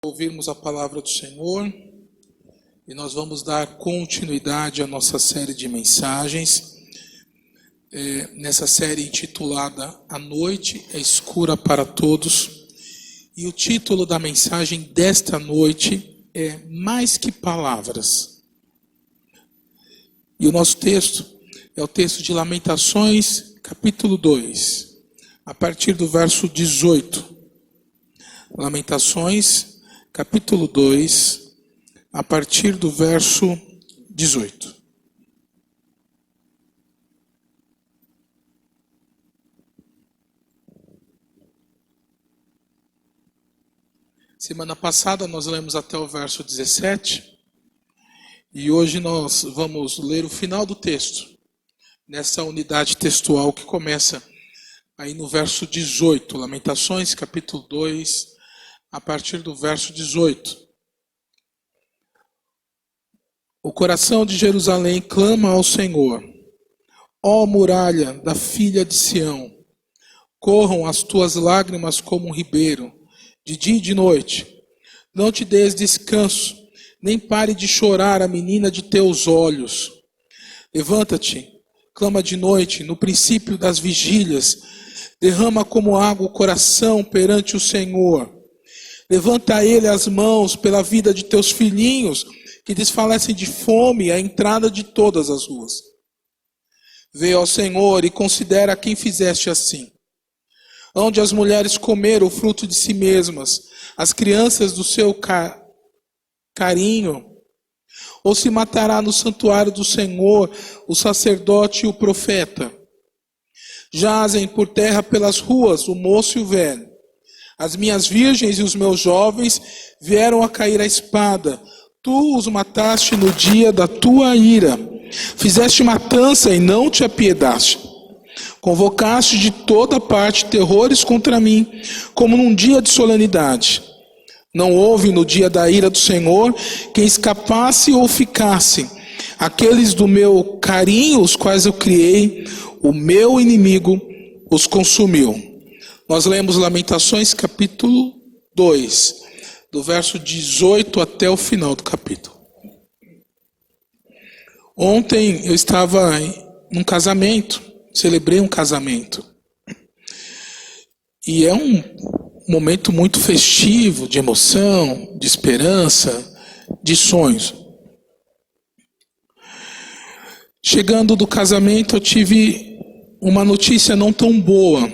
Ouvirmos a palavra do Senhor e nós vamos dar continuidade à nossa série de mensagens, nessa série intitulada A Noite é Escura para Todos, e o título da mensagem desta noite é Mais que Palavras. E o nosso texto é o texto de Lamentações, capítulo 2, a partir do verso 18. Lamentações, capítulo 2, a partir do verso 18. Semana passada nós lemos até o verso 17, e hoje nós vamos ler o final do texto, nessa unidade textual que começa aí no verso 18, Lamentações, capítulo 2, a partir do verso 18. O coração de Jerusalém clama ao Senhor. Ó muralha da filha de Sião, corram as tuas lágrimas como um ribeiro, de dia e de noite. Não te des descanso, nem pare de chorar a menina de teus olhos. Levanta-te, clama de noite, no princípio das vigílias. Derrama como água o coração perante o Senhor. Levanta a ele as mãos pela vida de teus filhinhos, que desfalecem de fome à entrada de todas as ruas. Vê ao Senhor e considera quem fizeste assim. Onde as mulheres comeram o fruto de si mesmas, as crianças do seu carinho, ou se matará no santuário do Senhor o sacerdote e o profeta. Jazem por terra pelas ruas o moço e o velho. As minhas virgens e os meus jovens vieram a cair à espada. Tu os mataste no dia da tua ira. Fizeste matança e não te apiedaste. Convocaste de toda parte terrores contra mim, como num dia de solenidade. Não houve no dia da ira do Senhor quem escapasse ou ficasse. Aqueles do meu carinho, os quais eu criei, o meu inimigo os consumiu. Nós lemos Lamentações capítulo 2, do verso 18 até o final do capítulo. Ontem eu estava num casamento, celebrei um casamento. E é um momento muito festivo, de emoção, de esperança, de sonhos. Chegando do casamento, eu tive uma notícia não tão boa,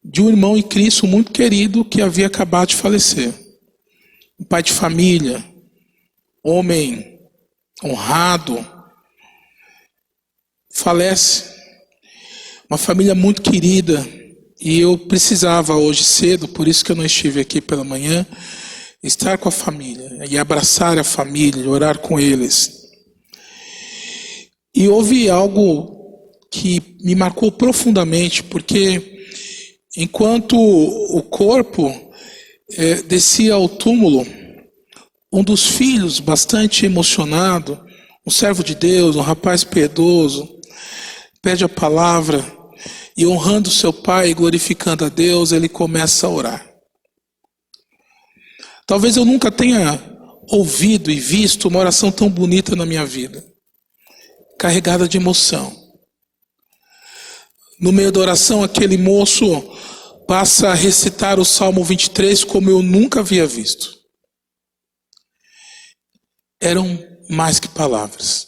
de um irmão em Cristo muito querido que havia acabado de falecer. Um pai de família, homem honrado, falece. Uma família muito querida, e eu precisava hoje cedo, por isso que eu não estive aqui pela manhã, estar com a família, e abraçar a família, orar com eles. E houve algo que me marcou profundamente, porque enquanto o corpo descia ao túmulo, um dos filhos, bastante emocionado, um servo de Deus, um rapaz piedoso, pede a palavra e, honrando seu pai e glorificando a Deus, ele começa a orar. Talvez eu nunca tenha ouvido e visto uma oração tão bonita na minha vida, carregada de emoção. No meio da oração, aquele moço passa a recitar o Salmo 23 como eu nunca havia visto. Eram mais que palavras.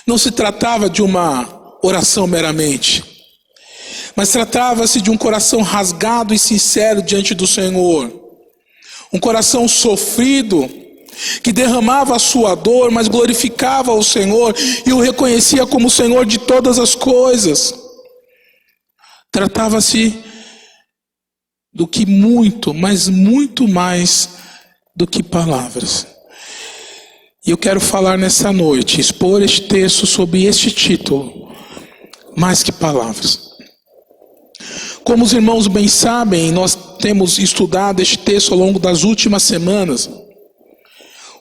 Não se tratava de uma oração meramente, mas tratava-se de um coração rasgado e sincero diante do Senhor. Um coração sofrido, que derramava a sua dor, mas glorificava o Senhor e o reconhecia como o Senhor de todas as coisas. Tratava-se do que muito, mas muito mais do que palavras. E eu quero falar nessa noite, expor este texto sob este título, Mais que Palavras. Como os irmãos bem sabem, nós temos estudado este texto ao longo das últimas semanas.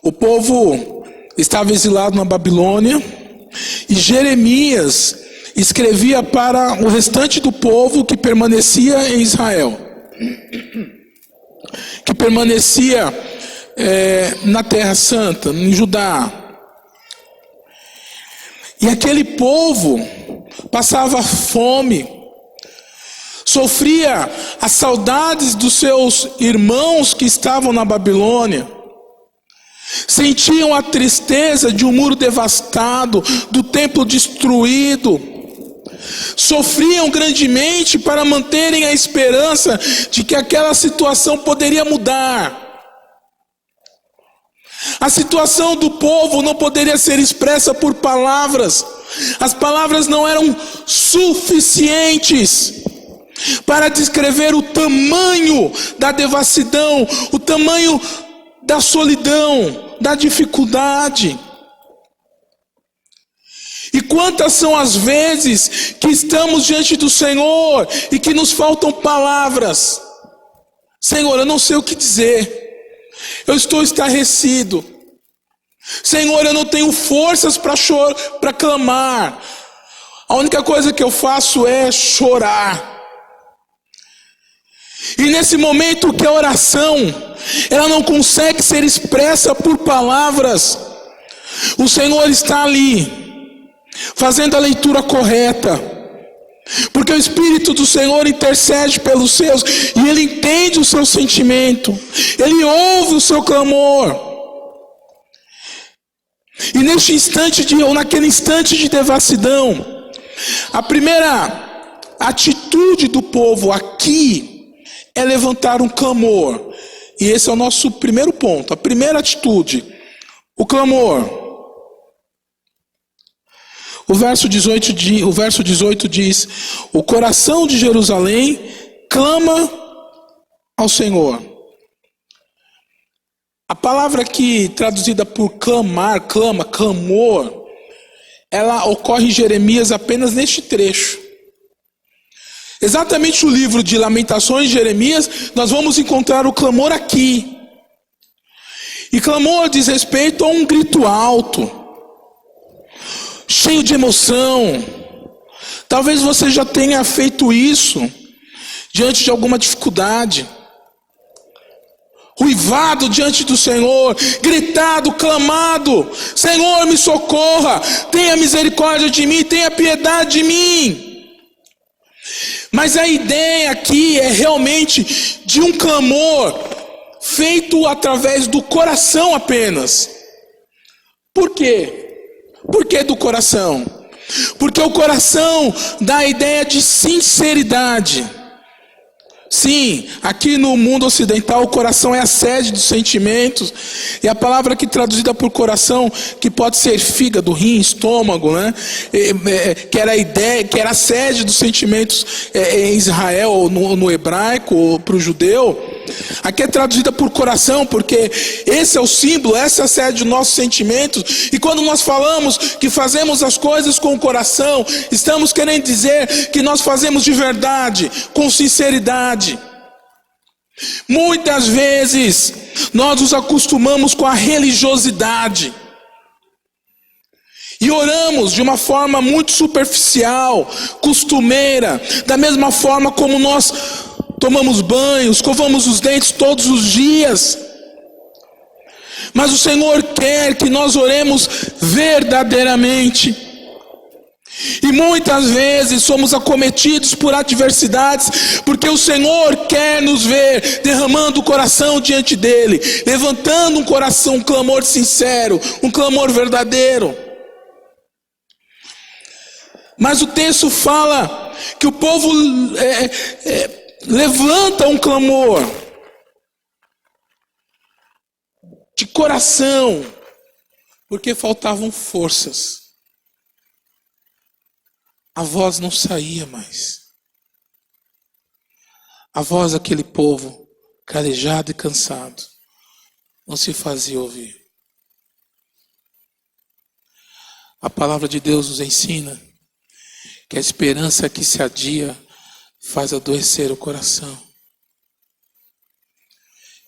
O povo estava exilado na Babilônia e Jeremias escrevia para o restante do povo que permanecia em Israel, que permanecia na Terra Santa, em Judá. E aquele povo passava fome, sofria as saudades dos seus irmãos que estavam na Babilônia, sentiam a tristeza de um muro devastado, do templo destruído, sofriam grandemente para manterem a esperança de que aquela situação poderia mudar. A situação do povo não poderia ser expressa por palavras. As palavras não eram suficientes para descrever o tamanho da devassidão, o tamanho da solidão, da dificuldade. E quantas são as vezes que estamos diante do Senhor e que nos faltam palavras? Senhor, eu não sei o que dizer. Eu estou estarrecido. Senhor, eu não tenho forças para clamar. A única coisa que eu faço é chorar. E nesse momento que a oração, ela não consegue ser expressa por palavras, o Senhor está ali, fazendo a leitura correta. Porque o Espírito do Senhor intercede pelos seus, e Ele entende o seu sentimento, Ele ouve o seu clamor. E neste instante, ou naquele instante de devassidão, a primeira atitude do povo aqui é levantar um clamor. E esse é o nosso primeiro ponto, a primeira atitude, o clamor. O verso 18 diz: o coração de Jerusalém clama ao Senhor. A palavra aqui traduzida por clamar, clamor, ela ocorre em Jeremias apenas neste trecho. Exatamente o livro de Lamentações de Jeremias, nós vamos encontrar o clamor aqui. E clamor diz respeito a um grito alto, cheio de emoção. Talvez você já tenha feito isso diante de alguma dificuldade, uivado diante do Senhor, gritado, clamado: Senhor, me socorra, tenha misericórdia de mim, tenha piedade de mim. Mas a ideia aqui é realmente de um clamor feito através do coração apenas. Por quê? Por que do coração? Porque o coração dá a ideia de sinceridade. Sim, aqui no mundo ocidental o coração é a sede dos sentimentos. E a palavra aqui traduzida por coração, que pode ser fígado, rim, estômago, né? Que era a ideia, que era a sede dos sentimentos em Israel, no hebraico, para o judeu. Aqui é traduzida por coração, porque esse é o símbolo, essa é a sede dos nossos sentimentos. E quando nós falamos que fazemos as coisas com o coração, estamos querendo dizer que nós fazemos de verdade, com sinceridade. Muitas vezes nós nos acostumamos com a religiosidade e oramos de uma forma muito superficial, costumeira, da mesma forma como nós tomamos banho, escovamos os dentes todos os dias. Mas o Senhor quer que nós oremos verdadeiramente. E muitas vezes somos acometidos por adversidades, porque o Senhor quer nos ver derramando o coração diante dEle, levantando um coração, um clamor sincero, um clamor verdadeiro. Mas o texto fala que o povo levanta um clamor de coração, porque faltavam forças. A voz não saía mais. A voz daquele povo, calejado e cansado, não se fazia ouvir. A palavra de Deus nos ensina que a esperança que se adia faz adoecer o coração.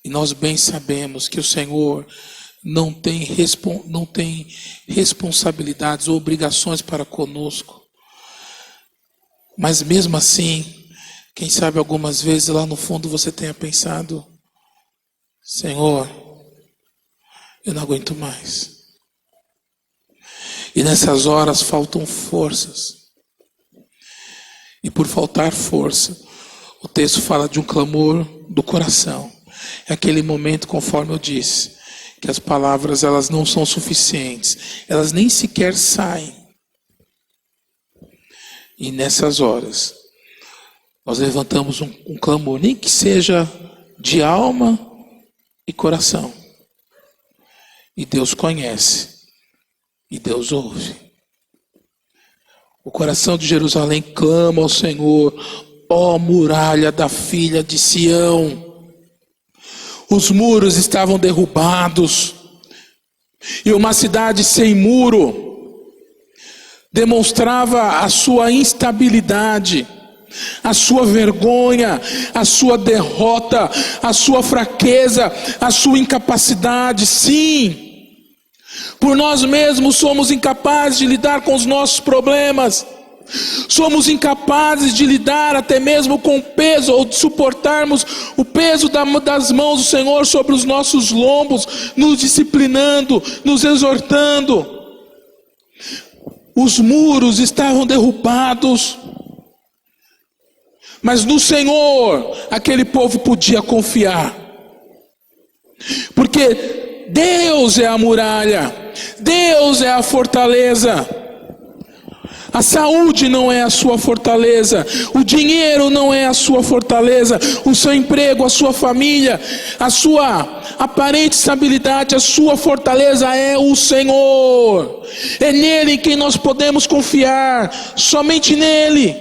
E nós bem sabemos que o Senhor não tem responsabilidades ou obrigações para conosco. Mas mesmo assim, quem sabe algumas vezes lá no fundo você tenha pensado: Senhor, eu não aguento mais. E nessas horas faltam forças. E por faltar força, o texto fala de um clamor do coração. É aquele momento, conforme eu disse, que as palavras elas não são suficientes. Elas nem sequer saem. E nessas horas, nós levantamos um clamor, nem que seja de alma e coração. E Deus conhece. E Deus ouve. O coração de Jerusalém clama ao Senhor, ó muralha da filha de Sião. Os muros estavam derrubados, e uma cidade sem muro demonstrava a sua instabilidade, a sua vergonha, a sua derrota, a sua fraqueza, a sua incapacidade. Sim, por nós mesmos somos incapazes de lidar com os nossos problemas. Somos incapazes de lidar até mesmo com o peso, ou de suportarmos o peso das mãos do Senhor sobre os nossos lombos, nos disciplinando, nos exortando. Os muros estavam derrubados, mas no Senhor aquele povo podia confiar, porque Deus é a muralha, Deus é a fortaleza. A saúde não é a sua fortaleza, o dinheiro não é a sua fortaleza, o seu emprego, a sua família, a sua aparente estabilidade, a sua fortaleza é o Senhor. É nele em quem nós podemos confiar, somente nele.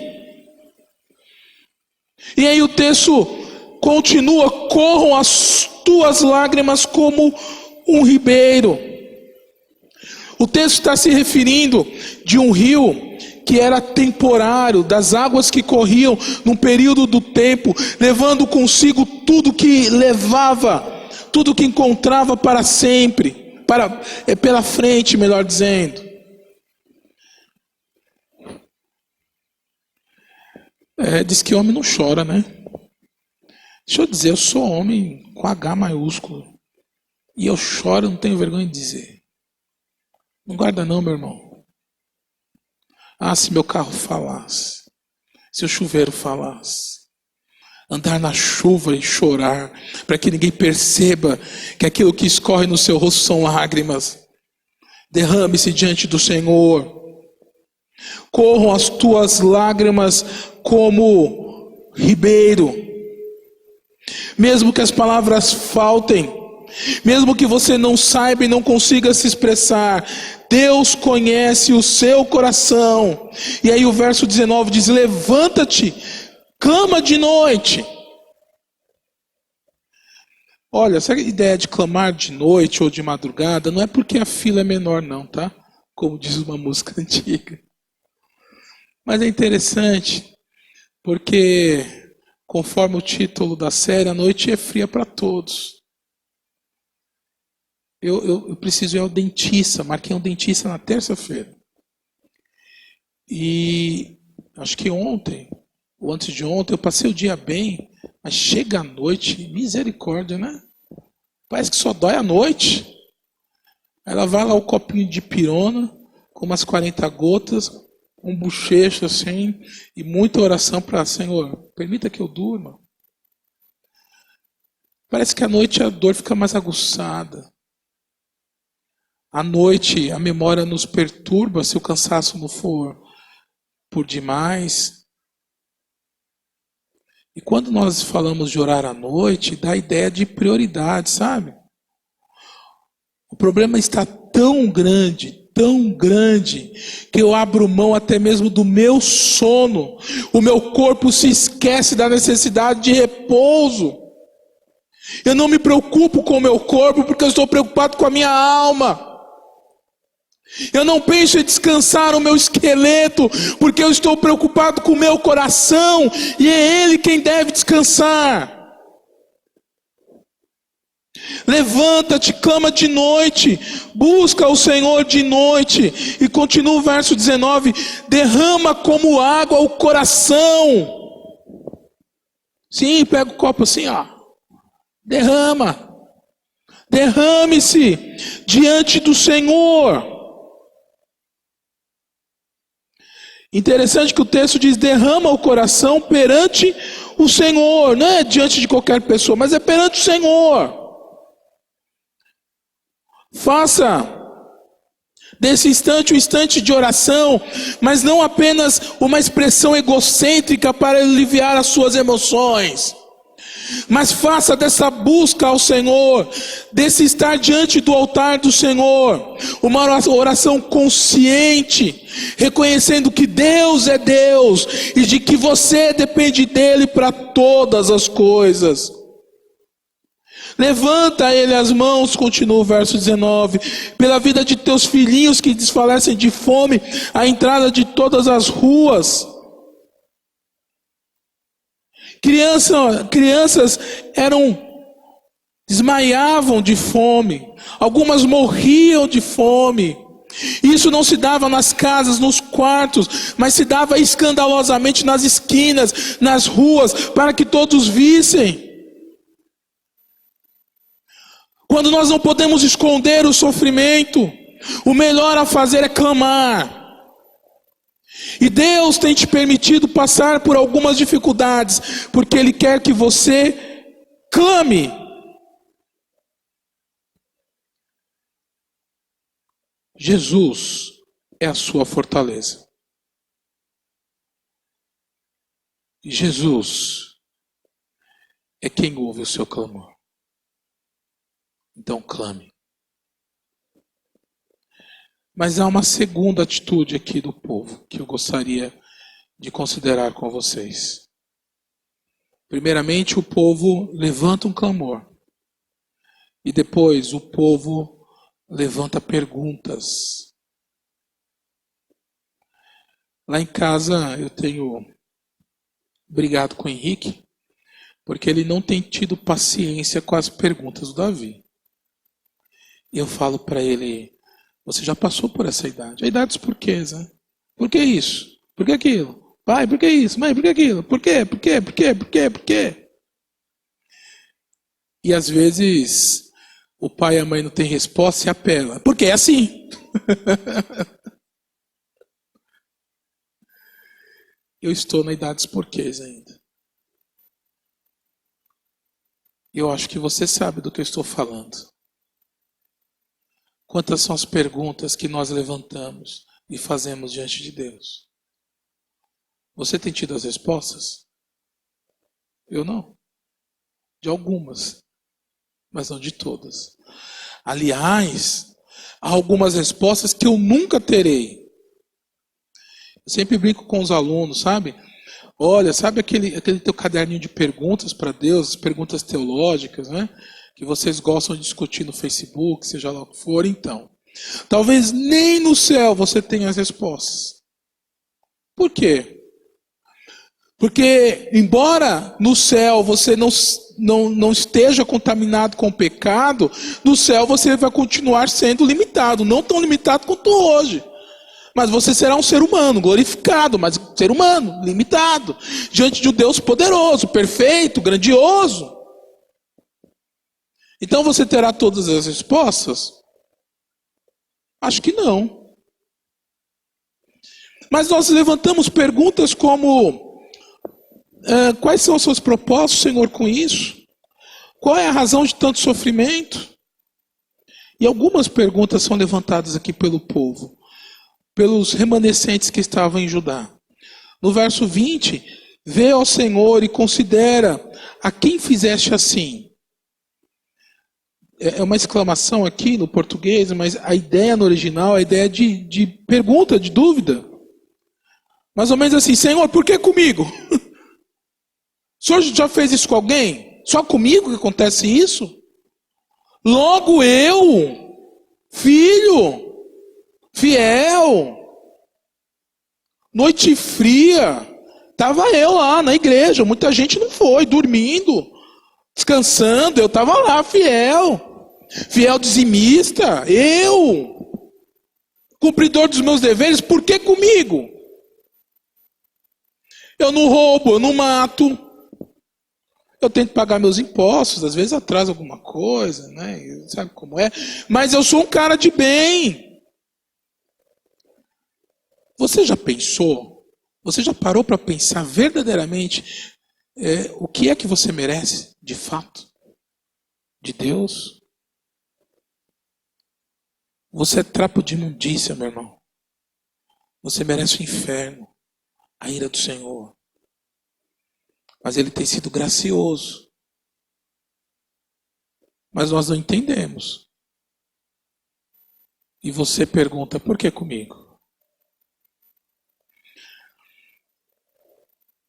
E aí o texto continua: corram as tuas lágrimas como um ribeiro. O texto está se referindo de um rio que era temporário, das águas que corriam num período do tempo, levando consigo tudo que levava, tudo que encontrava para sempre, pela frente, melhor dizendo. Diz que homem não chora, né? Deixa eu dizer, eu sou homem com H maiúsculo, e eu choro, não tenho vergonha de dizer. Não guarda não, meu irmão. Ah, se meu carro falasse, se o chuveiro falasse, andar na chuva e chorar, para que ninguém perceba que aquilo que escorre no seu rosto são lágrimas. Derrame-se diante do Senhor. Corram as tuas lágrimas como ribeiro. Mesmo que as palavras faltem, mesmo que você não saiba e não consiga se expressar, Deus conhece o seu coração. E aí o verso 19 diz: levanta-te, clama de noite. Olha, essa ideia de clamar de noite ou de madrugada não é porque a fila é menor não, tá? Como diz uma música antiga. Mas é interessante, porque conforme o título da série, a noite é fria para todos. Eu preciso ir ao dentista, marquei um dentista na terça-feira. E acho que ontem, ou antes de ontem, eu passei o dia bem, mas chega a noite, misericórdia, né? Parece que só dói à noite. Ela vai lá o copinho de pirona, com umas 40 gotas, um bochecho assim, e muita oração para: Senhor, permita que eu durma. Parece que à noite a dor fica mais aguçada. À noite a memória nos perturba se o cansaço não for por demais. E quando nós falamos de orar à noite, dá a ideia de prioridade, sabe? O problema está tão grande, que eu abro mão até mesmo do meu sono. O meu corpo se esquece da necessidade de repouso. Eu não me preocupo com o meu corpo porque eu estou preocupado com a minha alma. Eu não penso em descansar o meu esqueleto, porque eu estou preocupado com o meu coração, e é ele quem deve descansar. Levanta-te, clama de noite, busca o Senhor de noite. E continua o verso 19: derrama como água o coração. Sim, pega o copo assim, ó. Derrama. Derrame-se diante do Senhor. Interessante que o texto diz: derrama o coração perante o Senhor. Não é diante de qualquer pessoa, mas é perante o Senhor. Faça desse instante um instante de oração, mas não apenas uma expressão egocêntrica para aliviar as suas emoções. Mas faça dessa busca ao Senhor, desse estar diante do altar do Senhor, uma oração consciente, reconhecendo que Deus é Deus e de que você depende dEle para todas as coisas. Levanta a Ele as mãos, continua o verso 19, pela vida de teus filhinhos que desfalecem de fome, à entrada de todas as ruas. Crianças desmaiavam de fome, algumas morriam de fome. Isso não se dava nas casas, nos quartos, mas se dava escandalosamente nas esquinas, nas ruas, para que todos vissem. Quando nós não podemos esconder o sofrimento, o melhor a fazer é clamar. E Deus tem te permitido passar por algumas dificuldades, porque Ele quer que você clame. Jesus é a sua fortaleza. E Jesus é quem ouve o seu clamor. Então clame. Mas há uma segunda atitude aqui do povo que eu gostaria de considerar com vocês. Primeiramente, o povo levanta um clamor. E depois o povo levanta perguntas. Lá em casa eu tenho brigado com o Henrique, porque ele não tem tido paciência com as perguntas do Davi. E eu falo para ele: você já passou por essa idade. A idade dos porquês, né? Por que isso? Por que aquilo? Pai, por que isso? Mãe, por que aquilo? Por quê? Por quê? Por quê? Por quê? Por quê? E às vezes o pai e a mãe não têm resposta e apela. Porque é assim. Eu estou na idade dos porquês ainda. Eu acho que você sabe do que eu estou falando. Quantas são as perguntas que nós levantamos e fazemos diante de Deus? Você tem tido as respostas? Eu não. De algumas, mas não de todas. Aliás, há algumas respostas que eu nunca terei. Eu sempre brinco com os alunos, sabe? Olha, sabe aquele teu caderninho de perguntas para Deus, perguntas teológicas, né? Que vocês gostam de discutir no Facebook, seja lá o que for, então. Talvez nem no céu você tenha as respostas. Por quê? Porque, embora no céu você não esteja contaminado com o pecado, no céu você vai continuar sendo limitado. Não tão limitado quanto hoje. Mas você será um ser humano, glorificado, mas ser humano, limitado. Diante de um Deus poderoso, perfeito, grandioso. Então você terá todas as respostas? Acho que não. Mas nós levantamos perguntas como: quais são os seus propósitos, Senhor, com isso? Qual é a razão de tanto sofrimento? E algumas perguntas são levantadas aqui pelo povo, pelos remanescentes que estavam em Judá. No verso 20, vê ao Senhor e considera a quem fizeste assim. É uma exclamação aqui no português, mas a ideia no original é a ideia de pergunta, de dúvida. Mais ou menos assim: Senhor, por que comigo? O Senhor já fez isso com alguém? Só comigo que acontece isso? Logo eu, filho, fiel, noite fria, estava eu lá na igreja, muita gente não foi, dormindo, descansando, eu estava lá, fiel dizimista, eu, cumpridor dos meus deveres. Por que comigo? Eu não roubo, eu não mato, Eu tento pagar meus impostos, às vezes atraso alguma coisa, né? Sabe como é? Mas eu sou um cara de bem. Você já pensou? Você já parou para pensar verdadeiramente o que é que você merece, de fato? De Deus? Você é trapo de imundícia, meu irmão. Você merece o inferno, a ira do Senhor. Mas Ele tem sido gracioso. Mas nós não entendemos. E você pergunta, por que comigo?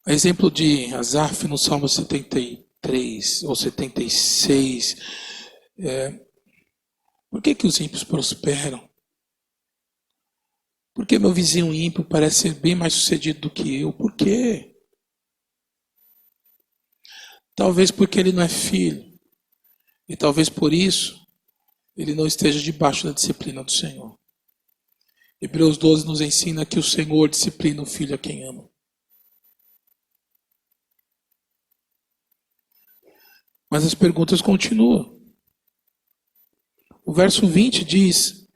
Exemplo de Asaf no Salmo 73 ou 76. Por que os ímpios prosperam? Por que meu vizinho ímpio parece ser bem mais sucedido do que eu? Por quê? Talvez porque ele não é filho. E talvez por isso ele não esteja debaixo da disciplina do Senhor. Hebreus 12 nos ensina que o Senhor disciplina o filho a quem ama. Mas as perguntas continuam. O verso 20 diz: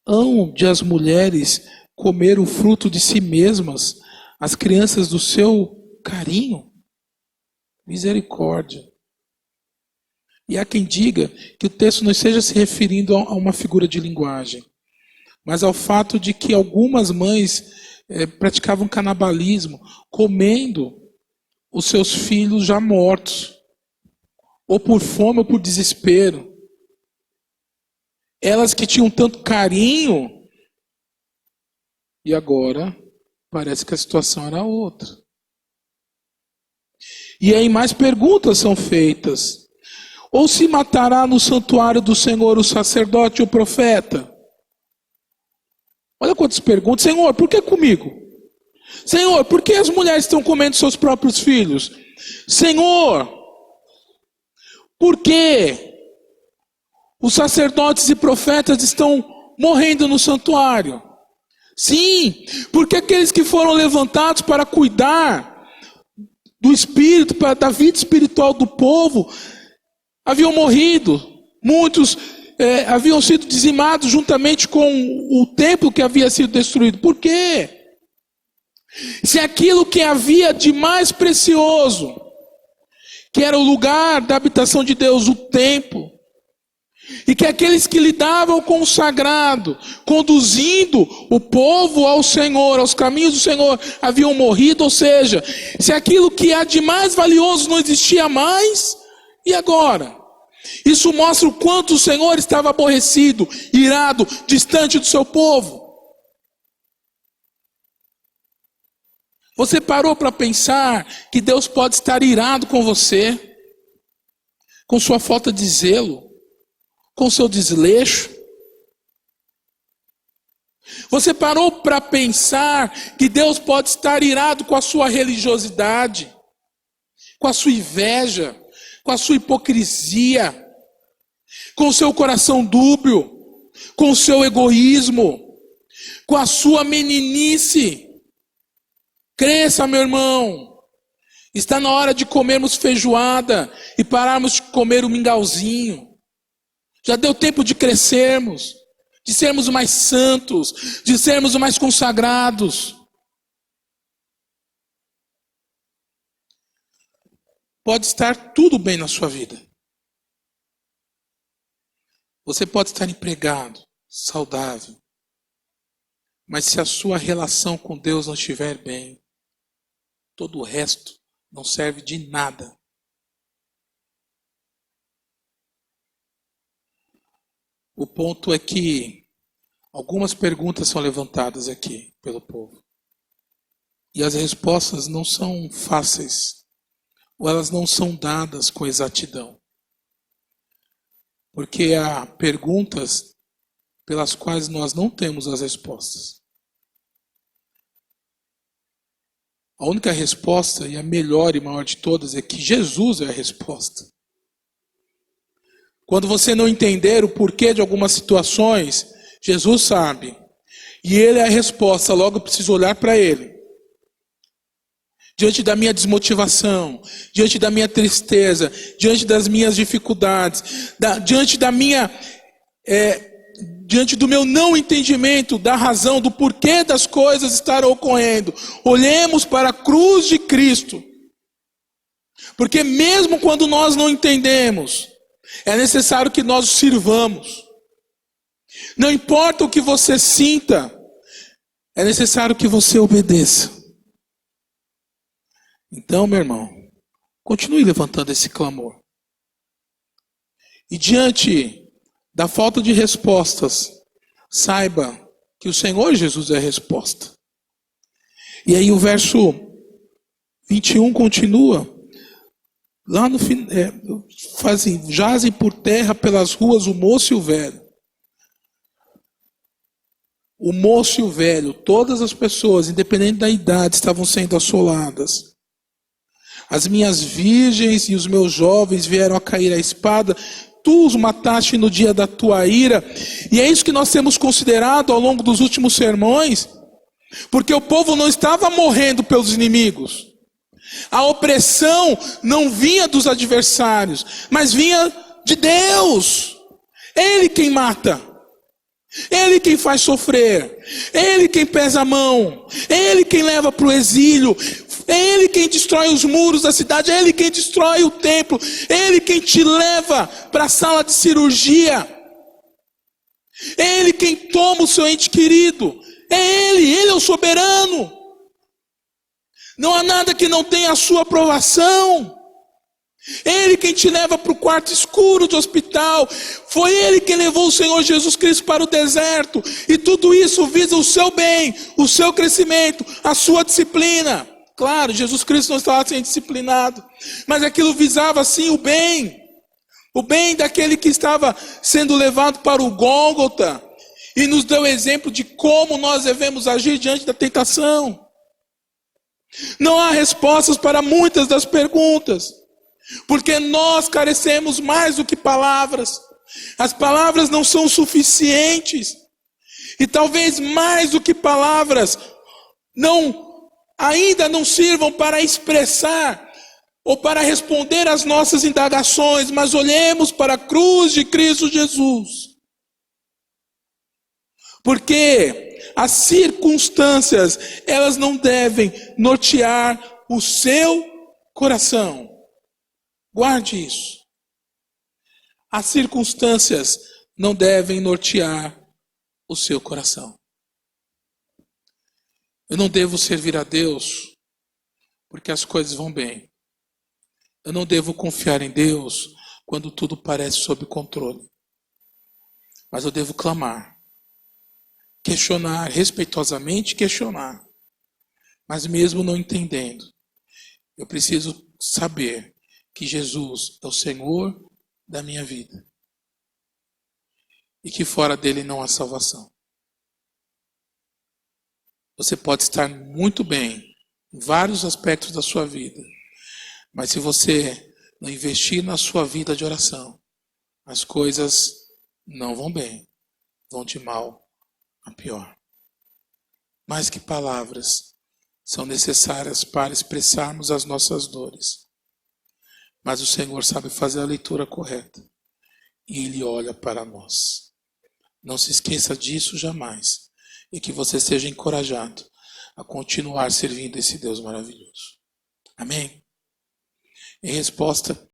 hão de as mulheres comer o fruto de si mesmas, as crianças do seu carinho? Misericórdia. E há quem diga que o texto não esteja se referindo a uma figura de linguagem, mas ao fato de que algumas mães praticavam canibalismo, comendo os seus filhos já mortos, ou por fome ou por desespero. Elas que tinham tanto carinho, e agora parece que a situação era outra. E aí mais perguntas são feitas. Ou se matará no santuário do Senhor o sacerdote e o profeta? Olha quantas perguntas. Senhor, por que comigo? Senhor, por que as mulheres estão comendo seus próprios filhos? Senhor, por que os sacerdotes e profetas estão morrendo no santuário? Sim, porque aqueles que foram levantados para cuidar do espírito, da vida espiritual do povo, haviam morrido. Muitos haviam sido dizimados juntamente com o templo que havia sido destruído. Por quê? Se aquilo que havia de mais precioso, que era o lugar da habitação de Deus, o templo, e que aqueles que lidavam com o sagrado, conduzindo o povo ao Senhor, aos caminhos do Senhor, haviam morrido, ou seja, se aquilo que há de mais valioso não existia mais, e agora? Isso mostra o quanto o Senhor estava aborrecido, irado, distante do seu povo. Você parou para pensar que Deus pode estar irado com você, com sua falta de zelo, com seu desleixo? Você parou para pensar que Deus pode estar irado com a sua religiosidade, com a sua inveja, com a sua hipocrisia, com o seu coração dúbio, com o seu egoísmo, com a sua meninice? Cresça, meu irmão. Está na hora de comermos feijoada e pararmos de comer o mingauzinho. Já deu tempo de crescermos, de sermos mais santos, de sermos mais consagrados. Pode estar tudo bem na sua vida. Você pode estar empregado, saudável. Mas se a sua relação com Deus não estiver bem, todo o resto não serve de nada. O ponto é que algumas perguntas são levantadas aqui pelo povo. E as respostas não são fáceis, ou elas não são dadas com exatidão. Porque há perguntas pelas quais nós não temos as respostas. A única resposta, e a melhor e maior de todas, é que Jesus é a resposta. Quando você não entender o porquê de algumas situações, Jesus sabe. E Ele é a resposta, logo eu preciso olhar para Ele. diante da minha desmotivação, diante da minha tristeza, diante das minhas dificuldades, diante do meu não entendimento da razão, do porquê das coisas estarem ocorrendo. Olhemos para a cruz de Cristo. Porque mesmo quando nós não entendemos, é necessário que nós o sirvamos. Não importa o que você sinta, é necessário que você obedeça. Então, meu irmão, continue levantando esse clamor. E diante da falta de respostas, saiba que o Senhor Jesus é a resposta. E aí o verso 21 continua. Lá no fim, jazem por terra pelas ruas o moço e o velho. O moço e o velho, todas as pessoas, independente da idade, estavam sendo assoladas. As minhas virgens e os meus jovens vieram a cair à espada. Tu os mataste no dia da tua ira. E é isso que nós temos considerado ao longo dos últimos sermões. Porque o povo não estava morrendo pelos inimigos. A opressão não vinha dos adversários, mas vinha de Deus. Ele quem mata. Ele quem faz sofrer. Ele quem pesa a mão. Ele quem leva para o exílio. É Ele quem destrói os muros da cidade. É Ele quem destrói o templo. É Ele quem te leva para a sala de cirurgia. É Ele quem toma o seu ente querido. Ele é o soberano. Não há nada que não tenha a sua aprovação. É Ele quem te leva para o quarto escuro do hospital. Foi Ele quem levou o Senhor Jesus Cristo para o deserto. E tudo isso visa o seu bem, o seu crescimento, a sua disciplina. Claro, Jesus Cristo não estava sendo disciplinado, mas aquilo visava sim o bem daquele que estava sendo levado para o Gólgota, e nos deu exemplo de como nós devemos agir diante da tentação. Não há respostas para muitas das perguntas, porque nós carecemos mais do que palavras. As palavras não são suficientes, e talvez mais do que palavras, ainda não sirvam para expressar ou para responder às nossas indagações, mas olhemos para a cruz de Cristo Jesus. Porque as circunstâncias, elas não devem nortear o seu coração. Guarde isso. As circunstâncias não devem nortear o seu coração. Eu não devo servir a Deus porque as coisas vão bem. Eu não devo confiar em Deus quando tudo parece sob controle. Mas eu devo clamar, questionar, respeitosamente questionar. Mas mesmo não entendendo, eu preciso saber que Jesus é o Senhor da minha vida. E que fora dele não há salvação. Você pode estar muito bem em vários aspectos da sua vida, mas se você não investir na sua vida de oração, as coisas não vão bem, vão de mal a pior. Mais que palavras são necessárias para expressarmos as nossas dores, mas o Senhor sabe fazer a leitura correta e Ele olha para nós. Não se esqueça disso jamais. E que você seja encorajado a continuar servindo esse Deus maravilhoso. Amém? Em resposta